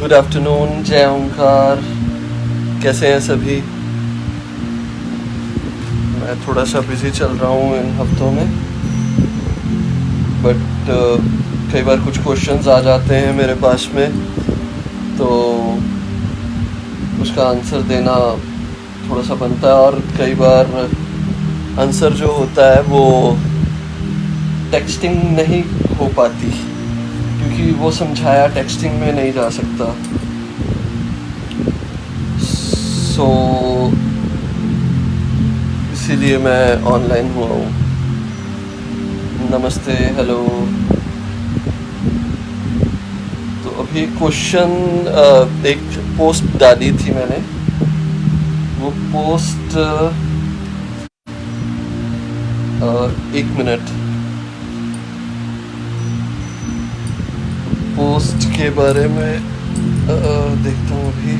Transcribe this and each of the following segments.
Good afternoon, जय ओंकार। कैसे हैं सभी? मैं थोड़ा सा बिजी चल रहा हूँ इन हफ्तों में, बट कई बार कुछ क्वेश्चंस आ जाते हैं मेरे पास में, तो उसका आंसर देना थोड़ा सा बनता है। और कई बार आंसर जो होता है वो टेक्सटिंग नहीं हो पाती, क्योंकि वो समझाया टेक्सटिंग में नहीं जा सकता। सो इसीलिए मैं ऑनलाइन हुआ हूँ। नमस्ते, हेलो। तो अभी क्वेश्चन, एक पोस्ट डाली थी मैंने। वो पोस्ट, एक मिनट, पोस्ट के बारे में देखता हूँ अभी।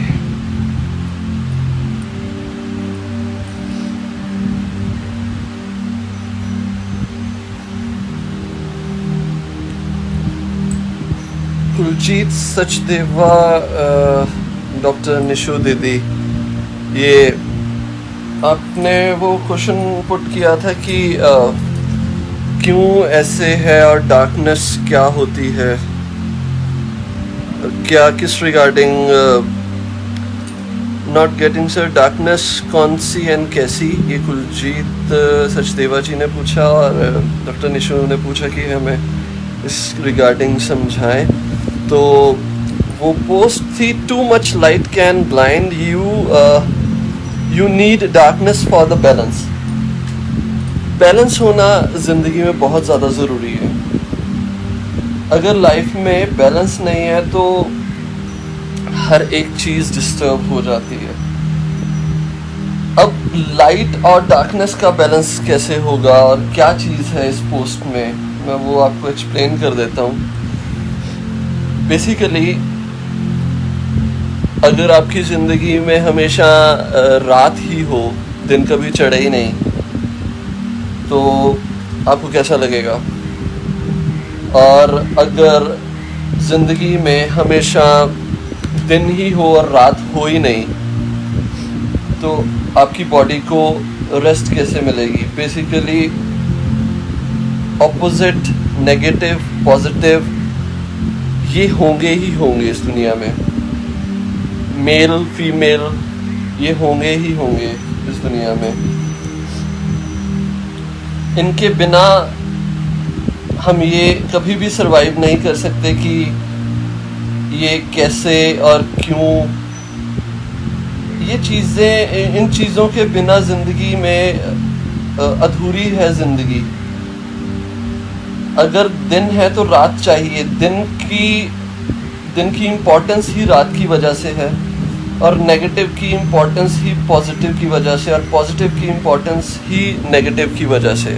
कुलजीत सचदेवा, डॉक्टर निशु दीदी, ये आपने वो क्वेश्चन पुट किया था कि क्यों ऐसे है और डार्कनेस क्या होती है, क्या किस regarding. Not getting sir, darkness कौन सी एंड कैसी, ये कुलजीत सचदेवा जी ने पूछा, और डॉक्टर निशु ने पूछा कि हमें इस रिगार्डिंग समझाएं। तो वो पोस्ट थी, too much light can blind you, you need darkness for the balance. Balance होना ज़िंदगी में बहुत ज़्यादा ज़रूरी है। अगर लाइफ में बैलेंस नहीं है तो हर एक चीज़ डिस्टर्ब हो जाती है। अब लाइट और डार्कनेस का बैलेंस कैसे होगा और क्या चीज़ है इस पोस्ट में, मैं वो आपको एक्सप्लेन कर देता हूँ। बेसिकली अगर आपकी ज़िंदगी में हमेशा रात ही हो, दिन कभी चढ़े ही नहीं, तो आपको कैसा लगेगा? और अगर ज़िंदगी में हमेशा दिन ही हो और रात हो ही नहीं, तो आपकी बॉडी को रेस्ट कैसे मिलेगी? बेसिकली ऑपोजिट, नेगेटिव, पॉजिटिव, ये होंगे ही होंगे इस दुनिया में। मेल फीमेल ये होंगे ही होंगे इस दुनिया में। इनके बिना हम ये कभी भी सरवाइव नहीं कर सकते कि ये कैसे और क्यों। ये चीज़ें, इन चीज़ों के बिना ज़िंदगी में अधूरी है ज़िंदगी। अगर दिन है तो रात चाहिए। दिन की इम्पोर्टेंस ही रात की वजह से है, और नेगेटिव की इम्पोर्टेंस ही पॉजिटिव की वजह से, और पॉजिटिव की इम्पोर्टेंस ही नेगेटिव की वजह से।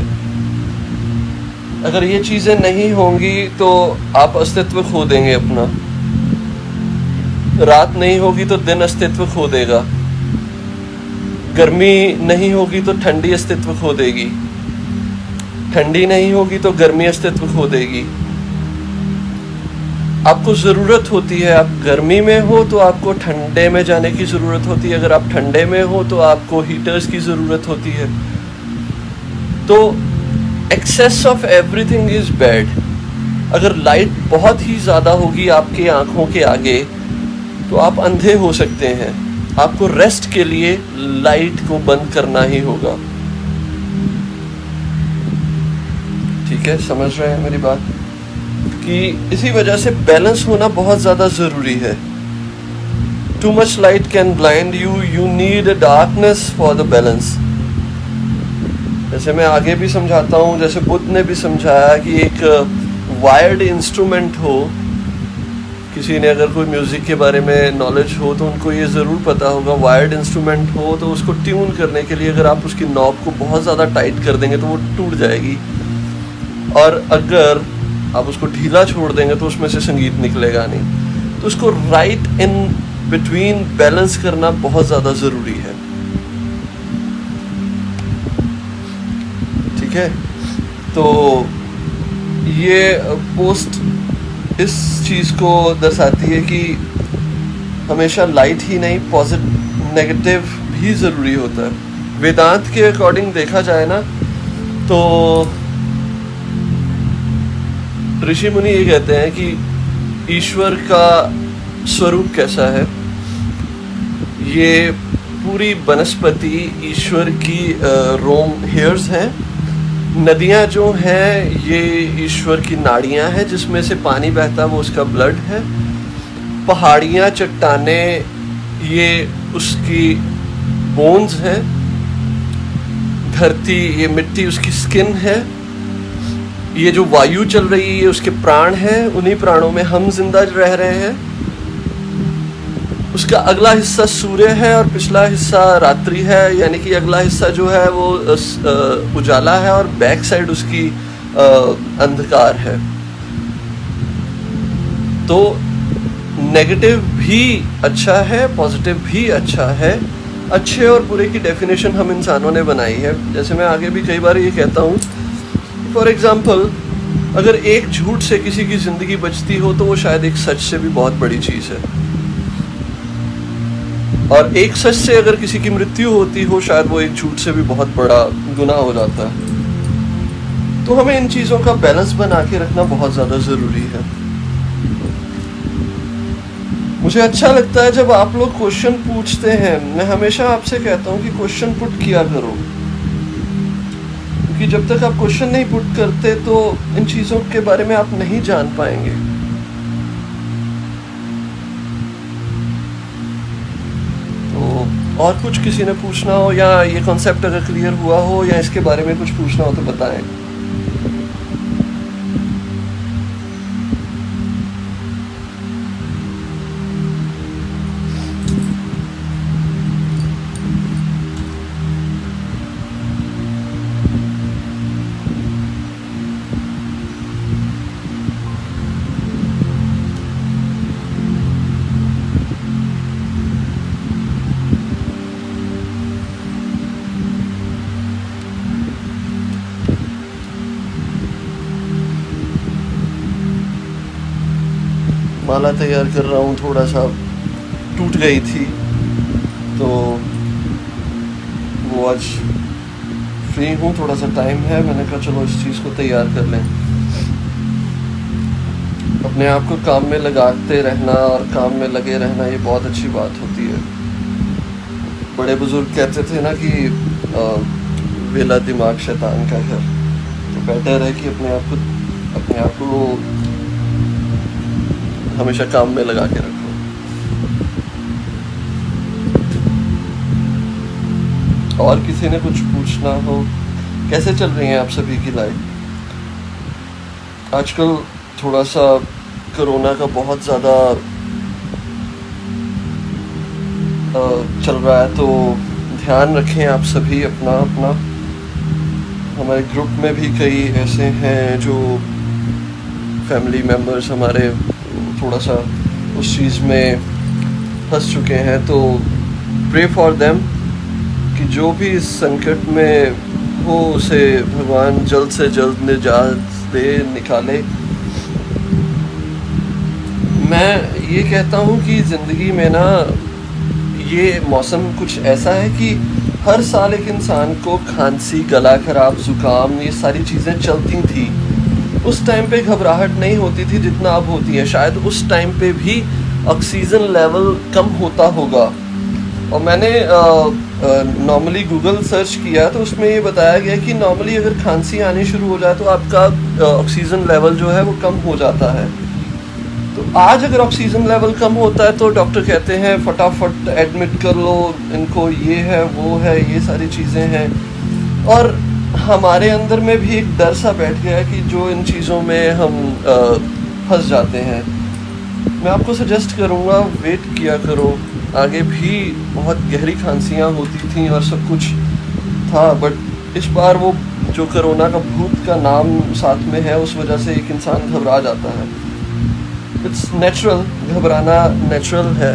अगर ये चीज़ें नहीं होंगी तो आप अस्तित्व खो देंगे अपना। रात नहीं होगी तो दिन अस्तित्व खो देगा। गर्मी नहीं होगी तो ठंडी अस्तित्व खो देगी। ठंडी नहीं होगी तो गर्मी अस्तित्व खो देगी। आपको ज़रूरत होती है, आप गर्मी में हो तो आपको ठंडे में जाने की ज़रूरत होती है। अगर आप ठंडे में हो तो आपको हीटर्स की ज़रूरत होती है। तो excess of everything is bad. अगर लाइट बहुत ही ज़्यादा होगी आपके आँखों के आगे तो आप अंधे हो सकते हैं। आपको रेस्ट के लिए लाइट को बंद करना ही होगा। ठीक है, समझ रहे हैं मेरी बात? कि इसी वजह से बैलेंस होना बहुत ज़्यादा ज़रूरी है। Too much light can blind you, you need darkness for the balance. जैसे मैं आगे भी समझाता हूँ, जैसे बुद्ध ने भी समझाया कि एक वायर्ड इंस्ट्रूमेंट हो, किसी ने अगर कोई म्यूज़िक के बारे में नॉलेज हो तो उनको ये ज़रूर पता होगा, वायर्ड इंस्ट्रूमेंट हो तो उसको ट्यून करने के लिए अगर आप उसकी नॉब को बहुत ज़्यादा टाइट कर देंगे तो वो टूट जाएगी, और अगर आप उसको ढीला छोड़ देंगे तो उसमें से संगीत निकलेगा नहीं। तो उसको राइट इन बिटवीन बैलेंस करना बहुत ज़्यादा ज़रूरी है। ठीक है, तो ये पोस्ट इस चीज़ को दर्शाती है कि हमेशा लाइट ही नहीं, पॉजिटिव नेगेटिव भी ज़रूरी होता है। वेदांत के अकॉर्डिंग देखा जाए ना तो ऋषि मुनि ये कहते हैं कि ईश्वर का स्वरूप कैसा है, ये पूरी वनस्पति ईश्वर की रोम हेयर्स हैं। नदियाँ जो हैं ये ईश्वर की नाड़ियाँ हैं जिसमें से पानी बहता है, वो उसका ब्लड है। पहाड़ियाँ, चट्टानें, ये उसकी बोन्स हैं। धरती, ये मिट्टी उसकी स्किन है। ये जो वायु चल रही है ये उसके प्राण हैं, उन्हीं प्राणों में हम जिंदा रह रहे हैं। उसका अगला हिस्सा सूर्य है और पिछला हिस्सा रात्रि है, यानी कि अगला हिस्सा जो है वो उजाला है और बैक साइड उसकी अंधकार है। तो नेगेटिव भी अच्छा है, पॉजिटिव भी अच्छा है। अच्छे और बुरे की डेफिनेशन हम इंसानों ने बनाई है। जैसे मैं आगे भी कई बार ये कहता हूँ, फॉर एग्जाम्पल अगर एक झूठ से किसी की ज़िंदगी बचती हो तो वो शायद एक सच से भी बहुत बड़ी चीज़ है, और एक सच से अगर किसी की मृत्यु होती हो शायद वो एक झूठ से भी बहुत बड़ा गुनाह हो जाता है। तो हमें इन चीज़ों का बैलेंस बना के रखना बहुत ज़्यादा ज़रूरी है। मुझे अच्छा लगता है जब आप लोग क्वेश्चन पूछते हैं। मैं हमेशा आपसे कहता हूँ कि क्वेश्चन पुट किया करो, क्योंकि जब तक आप क्वेश्चन नहीं पुट करते तो इन चीज़ों के बारे में आप नहीं जान पाएंगे। तो और कुछ किसी ने पूछना हो या ये कॉन्सेप्ट अगर क्लियर हुआ हो या इसके बारे में कुछ पूछना हो तो बताएं। माला तैयार कर रहा हूँ, थोड़ा सा टूट गई थी तो वो आज फ्री हूँ, थोड़ा सा टाइम है, मैंने कहा चलो इस चीज़ को तैयार कर लें। अपने आप को काम में लगाते रहना और काम में लगे रहना ये बहुत अच्छी बात होती है। बड़े बुजुर्ग कहते थे ना कि वेला दिमाग शैतान का घर, तो बेटर है कि अपने आप को हमेशा काम में लगा के रखो। और किसी ने कुछ पूछना हो, कैसे चल रही है आप सभी की लाइफ? आजकल थोड़ा सा कोरोना का बहुत ज़्यादा चल रहा है, तो ध्यान रखें आप सभी अपना। हमारे ग्रुप में भी कई ऐसे हैं जो फैमिली मेम्बर्स हमारे थोड़ा सा उस चीज़ में फंस चुके हैं, तो प्रे फॉर देम कि जो भी इस संकट में हो उसे भगवान जल्द से जल्द निजात दे, निकाले। मैं ये कहता हूँ कि ज़िंदगी में ना ये मौसम कुछ ऐसा है कि हर साल एक इंसान को खांसी, गला खराब, ज़ुकाम, ये सारी चीज़ें चलती थी। उस टाइम पे घबराहट नहीं होती थी जितना अब होती है। शायद उस टाइम पे भी ऑक्सीजन लेवल कम होता होगा। और मैंने नॉर्मली गूगल सर्च किया तो उसमें ये बताया गया कि नॉर्मली अगर खांसी आनी शुरू हो जाए तो आपका ऑक्सीजन लेवल जो है वो कम हो जाता है। तो आज अगर ऑक्सीजन लेवल कम होता है तो डॉक्टर कहते हैं फटाफट एडमिट कर लो इनको, ये है वो है, ये सारी चीज़ें हैं। और हमारे अंदर में भी एक डर सा बैठ गया है कि जो इन चीज़ों में हम फंस जाते हैं। मैं आपको सजेस्ट करूँगा वेट किया करो। आगे भी बहुत गहरी खांसियाँ होती थी और सब कुछ था, बट इस बार वो जो कोरोना का भूत का नाम साथ में है उस वजह से एक इंसान घबरा जाता है। इट्स नेचुरल, घबराना नेचुरल है।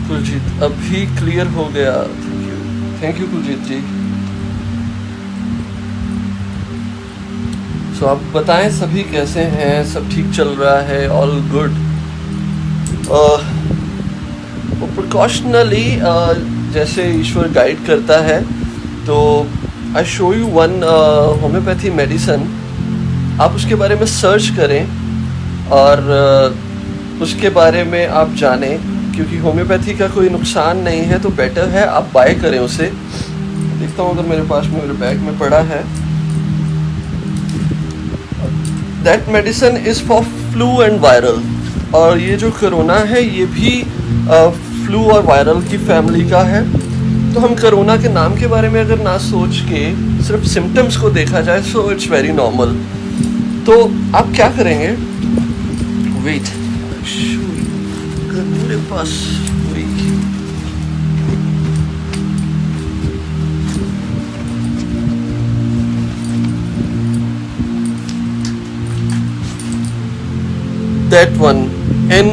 कुलजीत अभी क्लियर हो गया, थैंक यू कुलजीत जी। सो आप बताएं सभी कैसे हैं, सब ठीक चल रहा है, ऑल गुड? प्रिकॉशनली जैसे ईश्वर गाइड करता है, तो I show you one homeopathy medicine. आप उसके बारे में सर्च करें और उसके बारे में आप जानें, क्योंकि होम्योपैथी का कोई नुकसान नहीं है, तो बेटर है आप बाय करें उसे। देखता हूँ अगर मेरे पास में मेरे बैग में पड़ा है। That medicine is for flu and viral, और ये जो कोरोना है ये भी फ्लू और वायरल की फैमिली का है। तो हम कोरोना के नाम के बारे में अगर ना सोच के सिर्फ सिम्टम्स को देखा जाए, सो इट्स वेरी नॉर्मल। तो आप क्या करेंगे, वेट मेरे पास दैट वन इन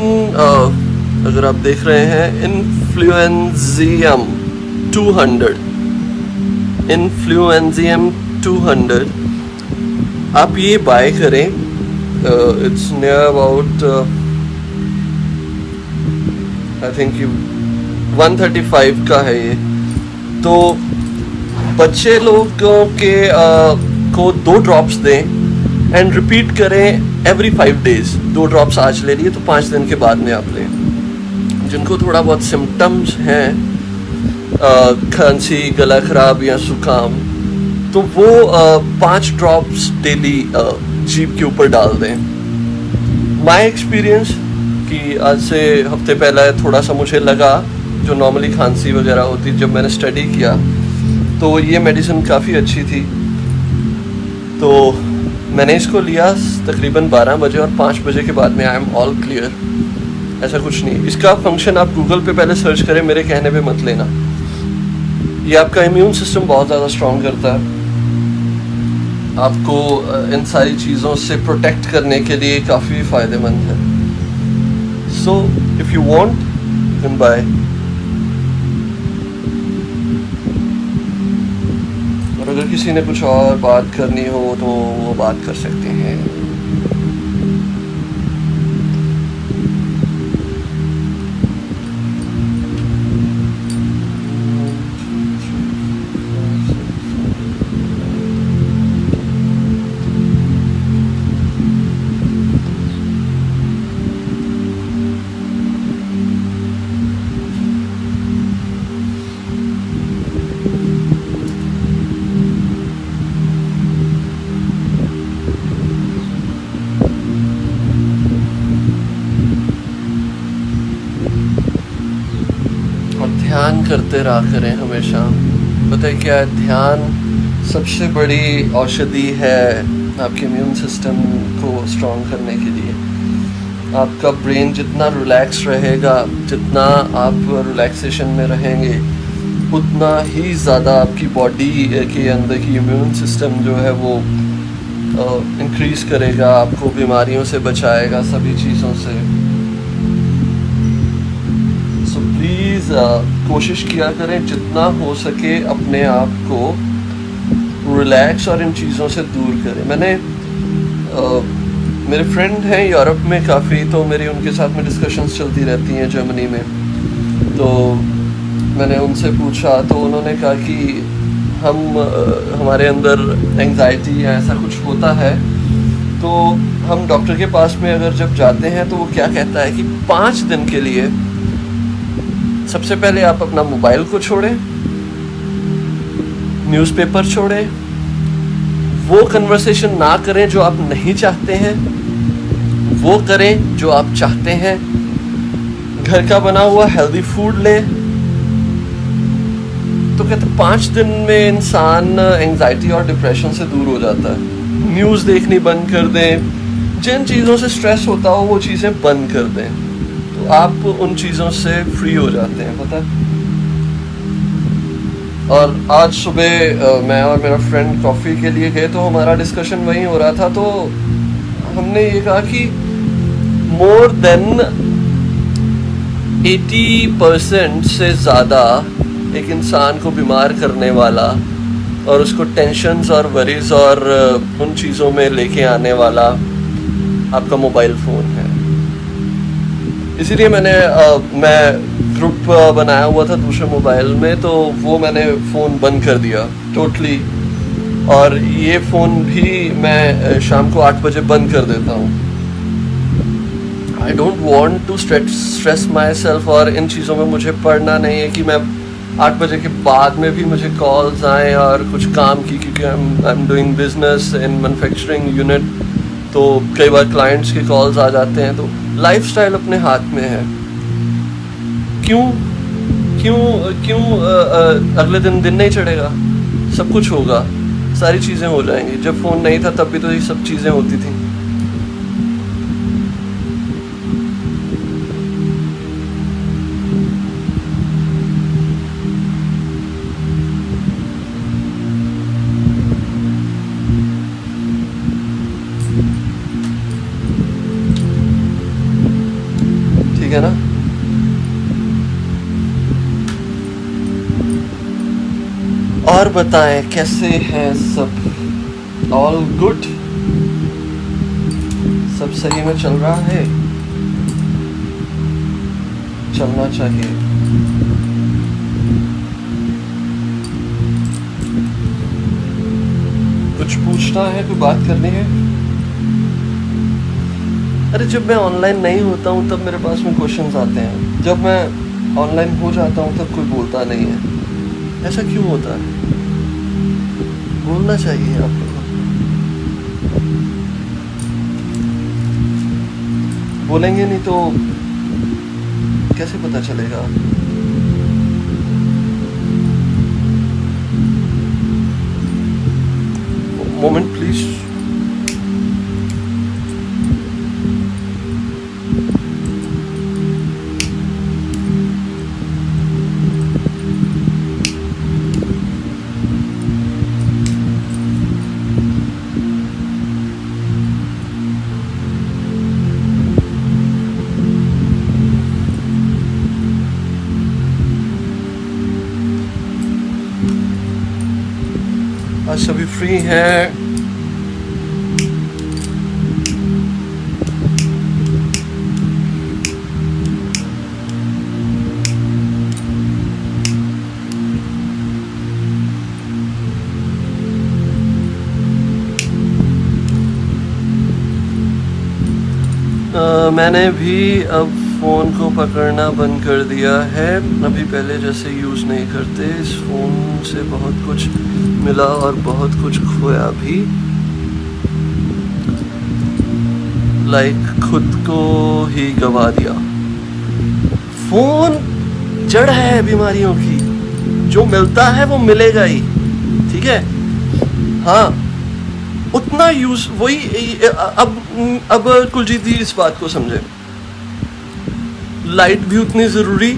अगर आप देख रहे हैं इन्फ्लुएंजियम 200 आप ये बाय करें। It's near about I think 135 का है ये। तो बच्चे लोगों के को 2 ड्रॉप्स दें एंड रिपीट करें एवरी 5 days। 2 ड्रॉप्स आज ले लिए तो 5 दिन के बाद में आप लें। जिनको थोड़ा बहुत सिम्टम्स हैं, खांसी, गला खराब या जुकाम, तो वो 5 ड्रॉप्स डेली जीभ के ऊपर डाल दें। माय एक्सपीरियंस कि आज से हफ्ते पहले थोड़ा सा मुझे लगा, जो नॉर्मली खांसी वगैरह होती, जब मैंने स्टडी किया तो ये मेडिसिन काफ़ी अच्छी थी। तो मैंने इसको लिया तकरीबन 12 बजे, और 5 बजे के बाद में आई एम ऑल क्लियर। ऐसा कुछ नहीं। इसका फंक्शन आप गूगल पे पहले सर्च करें, मेरे कहने पे मत लेना। ये आपका इम्यून सिस्टम बहुत ज़्यादा स्ट्रॉन्ग करता है, आपको इन सारी चीज़ों से प्रोटेक्ट करने के लिए काफ़ी फ़ायदेमंद है। So if you want you can buy. और अगर किसी ने कुछ और बात करनी हो तो वो बात कर सकते हैं। ध्यान करते रहा करें हमेशा। पता है क्या है, ध्यान सबसे बड़ी औषधि है आपके इम्यून सिस्टम को स्ट्रॉन्ग करने के लिए। आपका ब्रेन जितना रिलैक्स रहेगा, जितना आप रिलैक्सेशन में रहेंगे, उतना ही ज़्यादा आपकी बॉडी के अंदर की इम्यून सिस्टम जो है वो इंक्रीज करेगा, आपको बीमारियों से बचाएगा, सभी चीज़ों से। प्लीज़ कोशिश किया करें जितना हो सके अपने आप को रिलैक्स और इन चीज़ों से दूर करें। मेरे फ्रेंड हैं यूरोप में काफ़ी, तो मेरी उनके साथ में डिस्कशंस चलती रहती हैं जर्मनी में। तो मैंने उनसे पूछा तो उन्होंने कहा कि हमारे अंदर एंग्जाइटी या ऐसा कुछ होता है, तो हम डॉक्टर के पास में अगर जब जाते हैं तो वो क्या कहता है कि 5 दिन के लिए सबसे पहले आप अपना मोबाइल को छोड़ें, न्यूज़पेपर छोड़ें, वो कन्वर्सेशन ना करें जो आप नहीं चाहते हैं, वो करें जो आप चाहते हैं। घर का बना हुआ हेल्दी फूड लें। तो कहते 5 दिन में इंसान एंग्जाइटी और डिप्रेशन से दूर हो जाता है। न्यूज़ देखनी बंद कर दें, जिन चीज़ों से स्ट्रेस होता हो वो चीज़ें बंद कर दें, तो आप उन चीज़ों से फ्री हो जाते हैं, पता है। और आज सुबह मैं और मेरा फ्रेंड कॉफ़ी के लिए गए, तो हमारा डिस्कशन वहीं हो रहा था। तो हमने ये कहा कि मोर देन 80% से ज़्यादा एक इंसान को बीमार करने वाला और उसको टेंशन्स और वरीज और उन चीज़ों में लेके आने वाला आपका मोबाइल फ़ोन है। इसीलिए मैं ग्रुप बनाया हुआ था दूसरे मोबाइल में, तो वो मैंने फ़ोन बंद कर दिया टोटली। और ये फ़ोन भी मैं शाम को 8 बजे बंद कर देता हूँ। I don't want to stress myself, और इन चीज़ों में मुझे पढ़ना नहीं है कि मैं 8 बजे के बाद में भी मुझे कॉल्स आए और कुछ काम की, क्योंकि I am doing business in manufacturing unit, तो कई बार क्लाइंट्स के कॉल्स आ जाते हैं। तो लाइफस्टाइल अपने हाथ में है। क्यों क्यों क्यों अगले दिन नहीं चढ़ेगा, सब कुछ होगा, सारी चीज़ें हो जाएंगी। जब फ़ोन नहीं था तब भी तो ये सब चीज़ें होती थी। ठीक है ना? और बताएं कैसे हैं सब? All good? सब सही में चल रहा है? चलना चाहिए। कुछ पूछना है, कोई बात करनी है? अरे जब मैं ऑनलाइन नहीं होता हूँ तब मेरे पास में क्वेश्चंस आते हैं, जब मैं ऑनलाइन हो जाता हूँ तब कोई बोलता नहीं है। ऐसा क्यों होता है? बोलना चाहिए आप लोगों को। बोलेंगे नहीं तो कैसे पता चलेगा? Moment please. आज सभी फ्री हैं? मैंने भी अब फ़ोन को पकड़ना बंद कर दिया है। अभी पहले जैसे यूज़ नहीं करते। इस फ़ोन से बहुत कुछ मिला और बहुत कुछ खोया भी, लाइक खुद को ही गवा दिया। फ़ोन जड़ है बीमारियों की, जो मिलता है वो मिलेगा ही, ठीक है? हाँ, उतना यूज वही। अब कुलजीत जी इस बात को समझे, लाइट भी उतनी जरूरी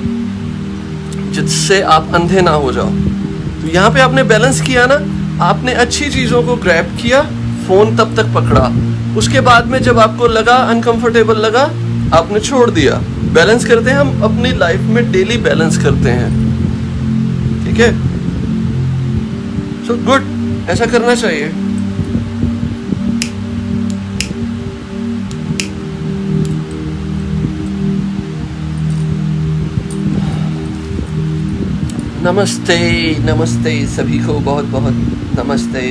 जिससे आप अंधे ना हो जाओ। तो यहाँ पे आपने बैलेंस किया ना, आपने अच्छी चीजों को ग्रैब किया, फोन तब तक पकड़ा, उसके बाद में जब आपको लगा अनकंफर्टेबल लगा, आपने छोड़ दिया। बैलेंस करते हैं हम अपनी लाइफ में, डेली बैलेंस करते हैं, ठीक है? सो गुड, ऐसा करना चाहिए। नमस्ते, नमस्ते सभी को, बहुत बहुत नमस्ते।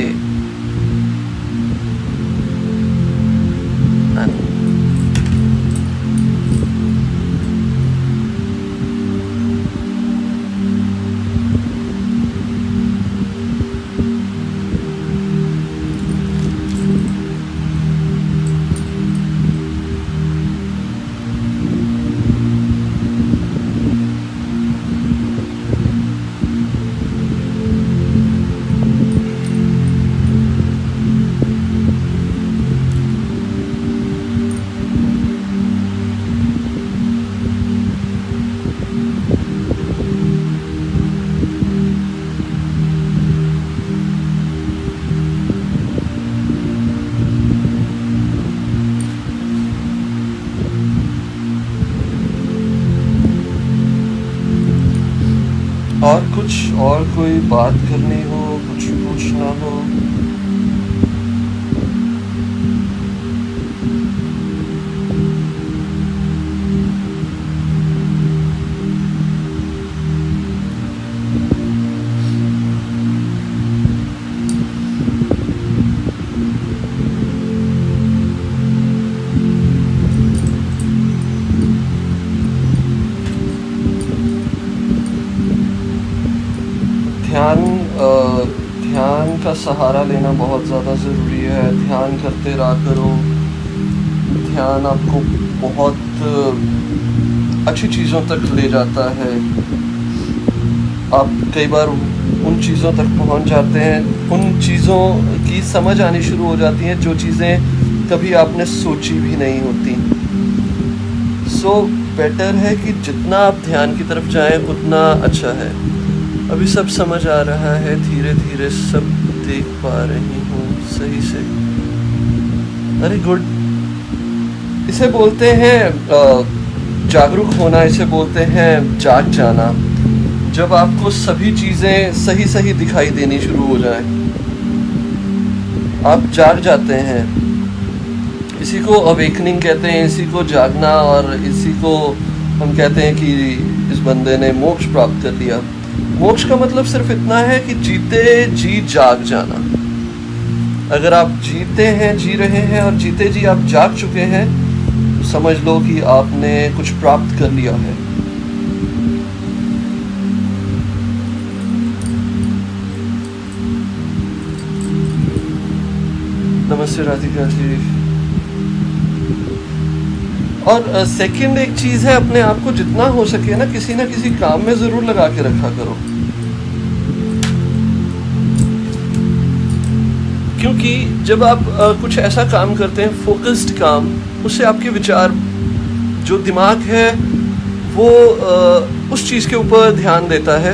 और कुछ, और कोई बात करनी हो, कुछ पूछना हो? ध्यान का सहारा लेना बहुत ज़्यादा ज़रूरी है। ध्यान करते रहा करो। ध्यान आपको बहुत अच्छी चीज़ों तक ले जाता है। आप कई बार उन चीज़ों तक पहुंच जाते हैं, उन चीज़ों की समझ आनी शुरू हो जाती हैं जो चीज़ें कभी आपने सोची भी नहीं होती। सो बेटर है कि जितना आप ध्यान की तरफ जाएं उतना अच्छा है। अभी सब समझ आ रहा है, धीरे धीरे सब देख पा रही हूँ सही से। Very good. इसे बोलते हैं जागरूक होना, इसे बोलते हैं जाग जाना। जब आपको सभी चीज़ें सही सही दिखाई देनी शुरू हो जाए, आप जाग जाते हैं। इसी को अवेकनिंग कहते हैं, इसी को जागना, और इसी को हम कहते हैं कि इस बंदे ने मोक्ष प्राप्त कर लिया। मोक्ष का मतलब सिर्फ इतना है कि जीते जी जाग जाना। अगर आप जीते हैं, जी रहे हैं, और जीते जी आप जाग चुके हैं, समझ लो कि आपने कुछ प्राप्त कर लिया है। नमस्ते राधिका जी। और सेकंड एक चीज़ है, अपने आप को जितना हो सके ना किसी काम में ज़रूर लगा के रखा करो। क्योंकि जब आप कुछ ऐसा काम करते हैं, फोकस्ड काम, उससे आपके विचार, जो दिमाग है वो उस चीज़ के ऊपर ध्यान देता है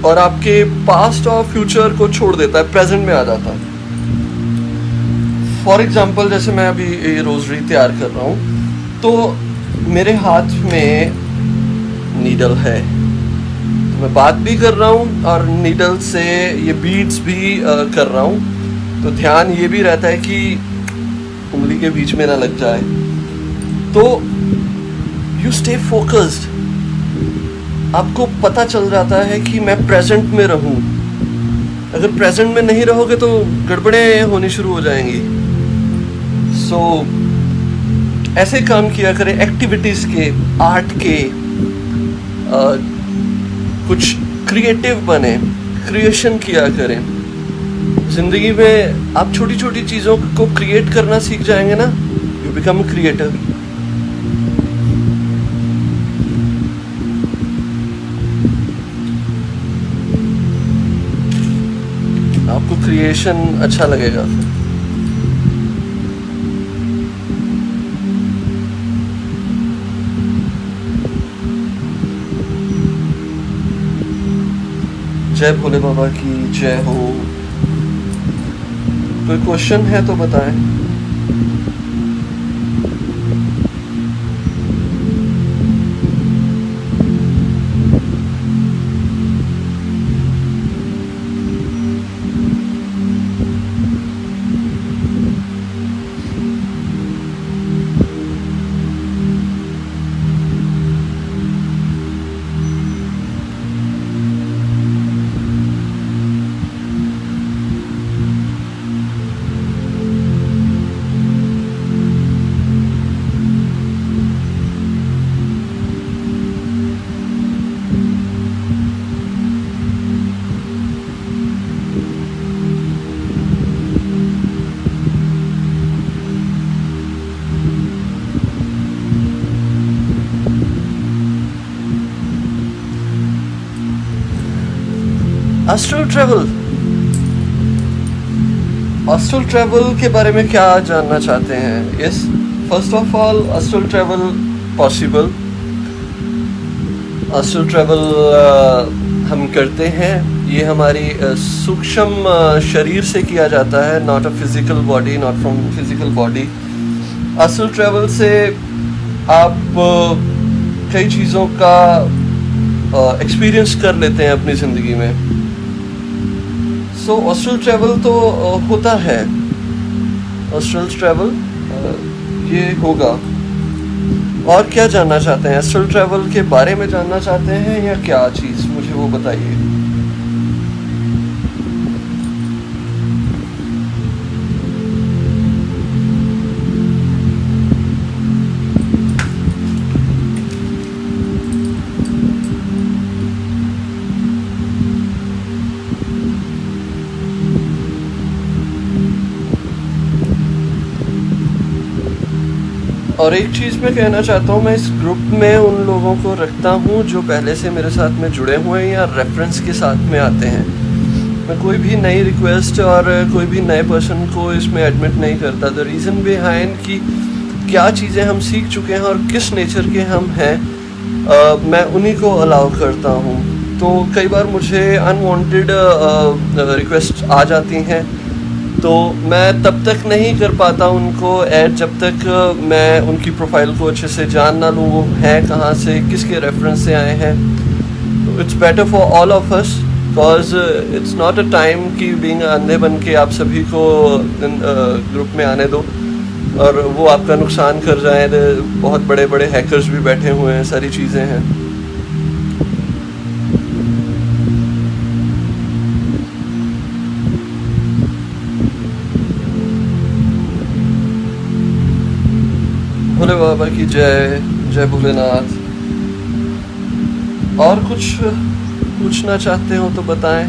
और आपके पास्ट और फ्यूचर को छोड़ देता है, प्रेजेंट में आ जाता है। फॉर एग्जाम्पल, जैसे मैं अभी ये रोजरी तैयार कर रहा हूँ, तो मेरे हाथ में नीडल है, तो मैं बात भी कर रहा हूँ और नीडल से ये बीड्स भी कर रहा हूँ। तो ध्यान ये भी रहता है कि उंगली के बीच में ना लग जाए। तो यू स्टे फोकस्ड। आपको पता चल जाता है कि मैं प्रेजेंट में रहूं। अगर प्रेजेंट में नहीं रहोगे तो गड़बड़ें होनी शुरू हो जाएंगी। सो ऐसे काम किया करें, एक्टिविटीज के, आर्ट के, कुछ क्रिएटिव बने, क्रिएशन किया करें। जिंदगी में आप छोटी छोटी चीज़ों को क्रिएट करना सीख जाएंगे ना, यू बिकम अ क्रिएटर। आपको क्रिएशन अच्छा लगेगा। जय भोले बाबा की जय हो। कोई क्वेश्चन है तो बताएं। एस्ट्रल ट्रैवल के बारे में क्या जानना चाहते हैं? Yes, first of all, astral travel possible. Astral travel हम करते हैं, ये हमारी सूक्ष्म शरीर से किया जाता है, not a physical body, not from physical body. Astral travel से आप कई चीज़ों का एक्सपीरियंस कर लेते हैं अपनी ज़िंदगी में। सो एस्ट्रल ट्रैवल तो होता है, एस्ट्रल ट्रैवल ये होगा। और क्या जानना चाहते हैं? एस्ट्रल ट्रैवल के बारे में जानना चाहते हैं या क्या चीज़, मुझे वो बताइए। और एक चीज़ मैं कहना चाहता हूँ, मैं इस ग्रुप में उन लोगों को रखता हूँ जो पहले से मेरे साथ में जुड़े हुए हैं या रेफरेंस के साथ में आते हैं। मैं कोई भी नई रिक्वेस्ट और कोई भी नए पर्सन को इसमें एडमिट नहीं करता। द रीज़न बिहाइंड कि क्या चीज़ें हम सीख चुके हैं और किस नेचर के हम हैं, मैं उन्हीं को अलाउ करता हूँ। तो कई बार मुझे अनवांटेड रिक्वेस्ट आ जाती हैं, तो मैं तब तक नहीं कर पाता उनको ऐड जब तक मैं उनकी प्रोफाइल को अच्छे से जान ना लूँ, वो हैं कहाँ से, किसके रेफरेंस से आए हैं। तो it's better for all of us, because it's not a time कि बीइंग अंधे बन के आप सभी को ग्रुप में आने दो और वो आपका नुकसान कर जाए। बहुत बड़े बड़े हैकर्स भी बैठे हुए हैं, सारी चीज़ें हैं। भोले बाबा की जय, जय भोलेनाथ। और कुछ पूछना चाहते हो तो बताएं।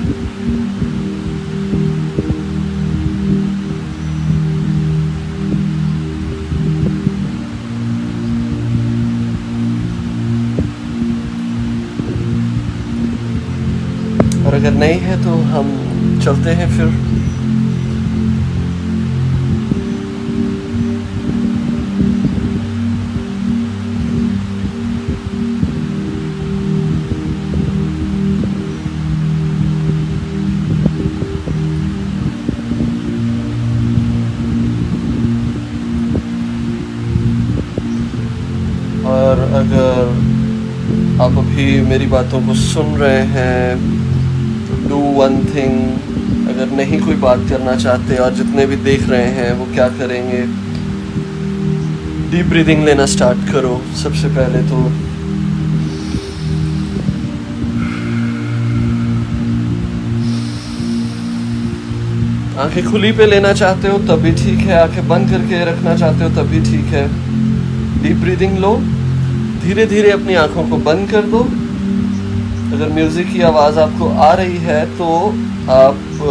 और अगर नहीं है तो हम चलते हैं फिर। और अगर आप अभी मेरी बातों को सुन रहे हैं, डू वन थिंग। अगर नहीं कोई बात करना चाहते और जितने भी देख रहे हैं वो क्या करेंगे, डीप ब्रीदिंग लेना स्टार्ट करो सबसे पहले तो। आंखें खुली पे लेना चाहते हो तब भी ठीक है, आंखें बंद करके रखना चाहते हो तब भी ठीक है। डीप ब्रीदिंग लो, धीरे धीरे अपनी आंखों को बंद कर दो। अगर म्यूजिक की आवाज़ आपको आ रही है तो आप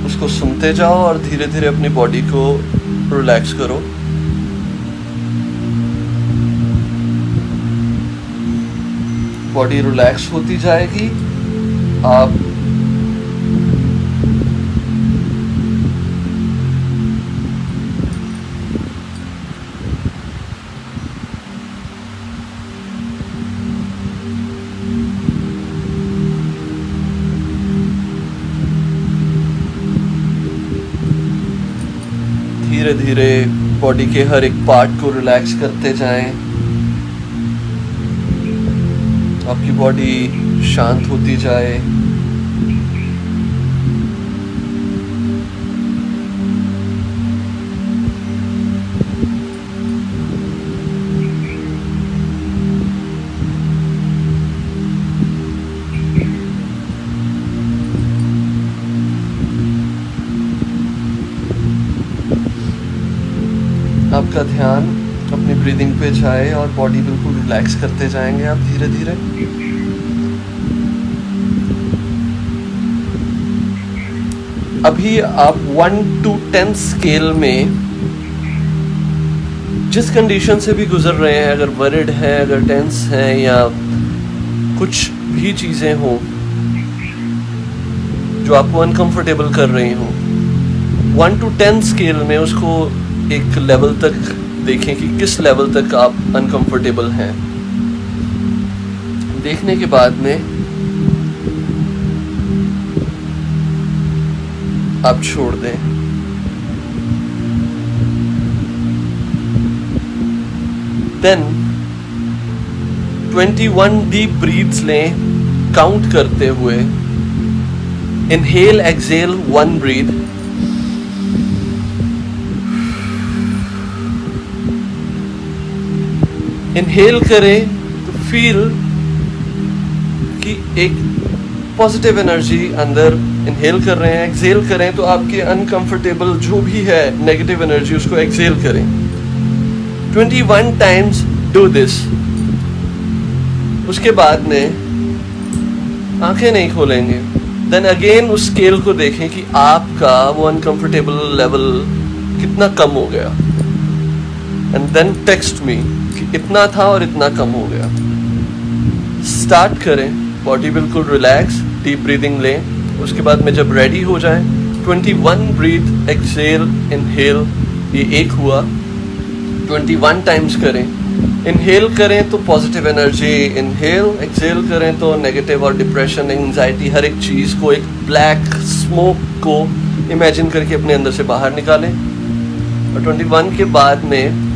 उसको सुनते जाओ और धीरे धीरे अपनी बॉडी को रिलैक्स करो। बॉडी रिलैक्स होती जाएगी। आप धीरे धीरे बॉडी के हर एक पार्ट को रिलैक्स करते जाएं। आपकी बॉडी शांत होती जाए। आपका ध्यान अपनी ब्रीदिंग पे जाए और बॉडी बिल्कुल रिलैक्स करते जाएंगे आप धीरे धीरे। अभी आप 1 to 10 स्केल में जिस कंडीशन से भी गुजर रहे हैं, अगर वरिड है, अगर टेंस है या कुछ भी चीजें हों जो आपको अनकंफर्टेबल कर रही हो, 1 to 10 स्केल में उसको एक लेवल तक देखें कि किस लेवल तक आप अनकंफर्टेबल हैं। देखने के बाद में आप छोड़ दें। देन 21 डीप ब्रीथ्स लें काउंट करते हुए। इनहेल एक्सहेल 1 ब्रीथ, इनहेल करें तो फील कि एक पॉजिटिव एनर्जी अंदर इनहेल कर रहे हैं। एक्सहेल करें तो आपके अनकंफर्टेबल जो भी है नेगेटिव एनर्जी उसको एक्सहेल करें। 21 टाइम्स डू दिस। उसके बाद में आंखें नहीं खोलेंगे। देन अगेन उस स्केल को देखें कि आपका वो अनकंफर्टेबल लेवल कितना कम हो गया। एंड देन टेक्स्ट मी कि इतना था और इतना कम हो गया. स्टार्ट करें, बॉडी बिल्कुल रिलैक्स, डीप ब्रीदिंग लें. उसके बाद में जब रेडी हो जाएं, 21 ब्रीथ, एक्सेल, इनहेल, ये एक हुआ. 21 टाइम्स करें. इनहेल करें तो पॉजिटिव एनर्जी, इनहेल. एक्सेल करें तो नेगेटिव और डिप्रेशन, एंजाइटी, हर एक चीज़ को, एक ब्लैक स्मोक को इमेजिन करके अपने अंदर से बाहर निकालें. और 21 के बाद में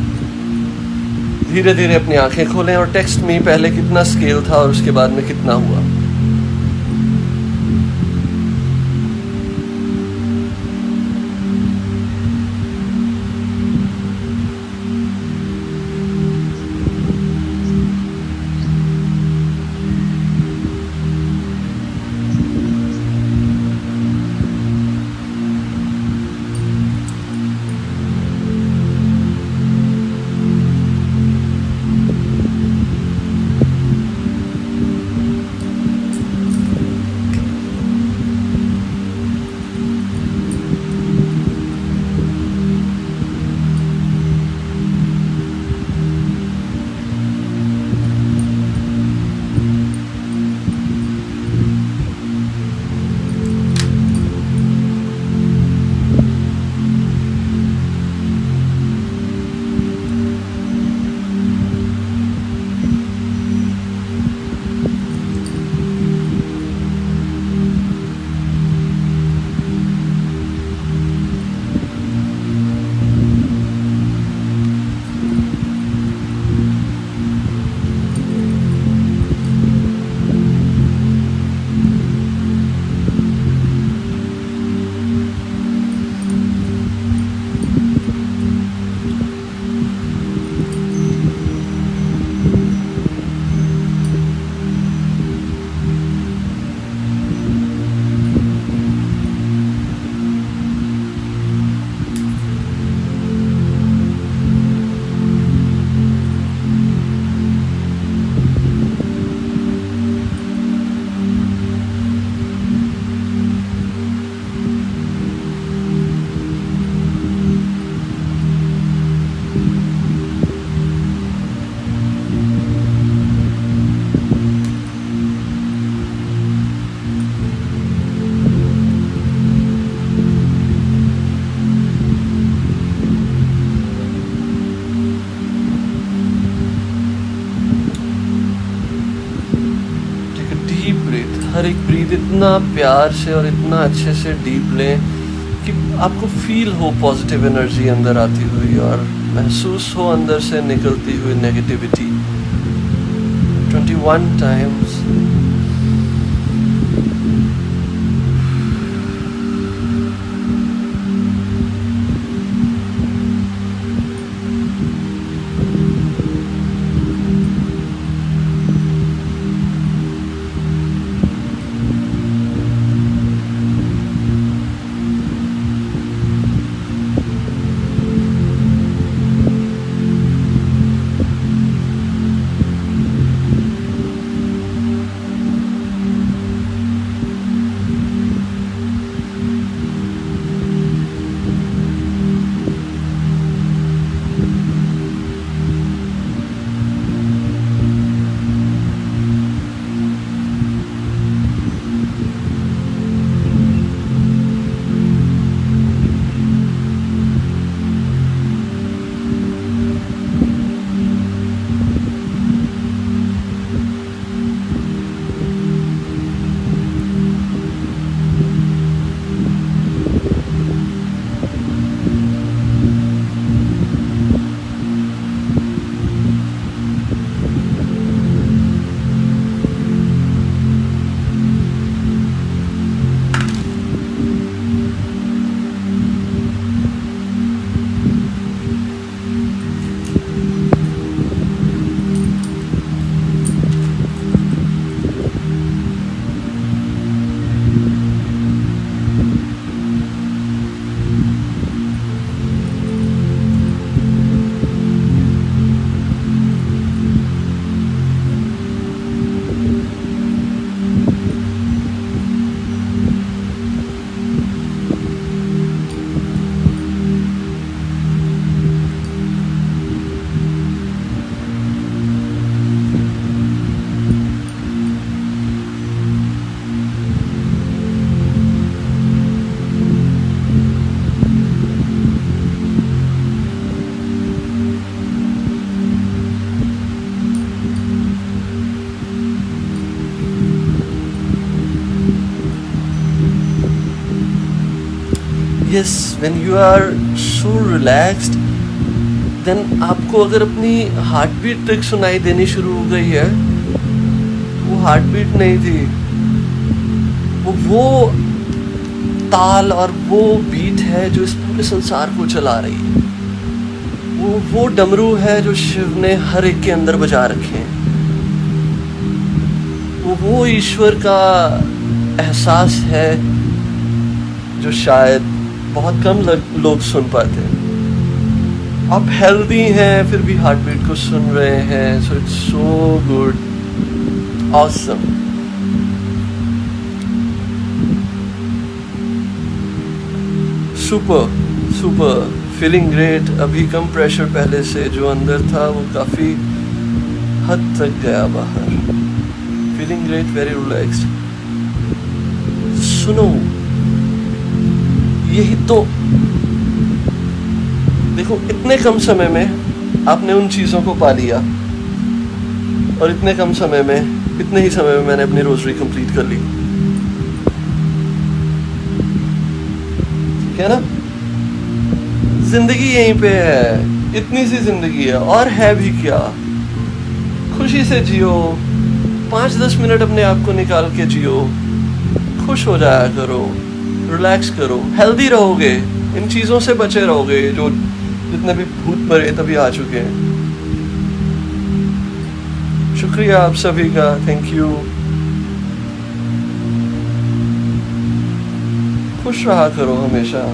धीरे धीरे अपनी आंखें खोलें और टेक्स्ट में पहले कितना स्केल था और उसके बाद में कितना हुआ. हर एक ब्रीथ इतना प्यार से और इतना अच्छे से डीप लें कि आपको फील हो पॉजिटिव एनर्जी अंदर आती हुई और महसूस हो अंदर से निकलती हुई negativity. 21 times. Yes, when you are so relaxed, then आपको अगर अपनी हार्ट बीट तक सुनाई देनी शुरू हो गई है, वो हार्ट बीट नहीं थी, वो ताल और वो बीट है जो इस पूरे संसार को चला रही है। वो डमरू है जो शिव ने हर एक के अंदर बजा रखे हैं। वो ईश्वर का एहसास है जो शायद बहुत कम लोग सुन पाते हैं। आप हेल्दी हैं फिर भी हार्ट बीट को सुन रहे हैं, so it's so good, awesome. Super super, feeling great. अभी कम प्रेशर पहले से जो अंदर था वो काफ़ी हद तक गया बाहर। Feeling great, very relaxed. सुनो, यही तो देखो, इतने कम समय में आपने उन चीज़ों को पा लिया, और इतने कम समय में, इतने ही समय में मैंने अपनी रोजरी कंप्लीट कर ली। ठीक है ना? जिंदगी यहीं पे है, इतनी सी जिंदगी है, और है भी क्या। खुशी से जियो, 5-10 मिनट अपने आप को निकाल के जियो, खुश हो जाया करो, रिलैक्स करो, हेल्दी रहोगे, इन चीज़ों से बचे रहोगे जो जितने भी भूत प्रेत अभी आ चुके हैं। शुक्रिया आप सभी का, थैंक यू। खुश रहा करो हमेशा।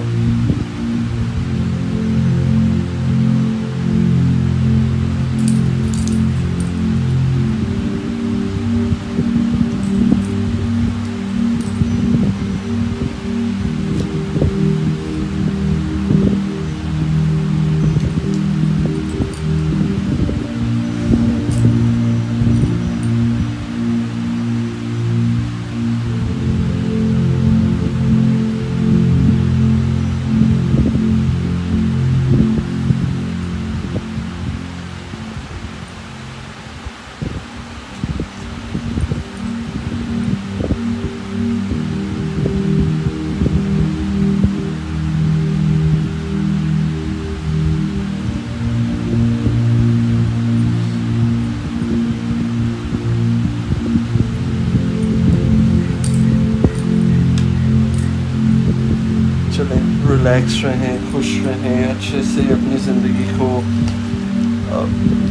रिलैक्स रहें, खुश रहें, अच्छे से अपनी ज़िंदगी को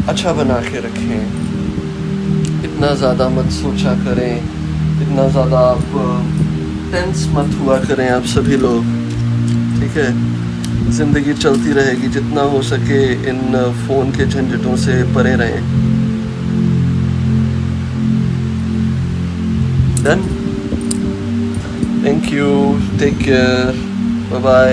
अच्छा बना के रखें। इतना ज़्यादा मत सोचा करें, इतना ज़्यादा आप टेंस मत हुआ करें आप सभी लोग। ठीक है, ज़िंदगी चलती रहेगी, जितना हो सके इन फ़ोन के झंझटों से परे रहें। Done? Thank you, take care, bye bye.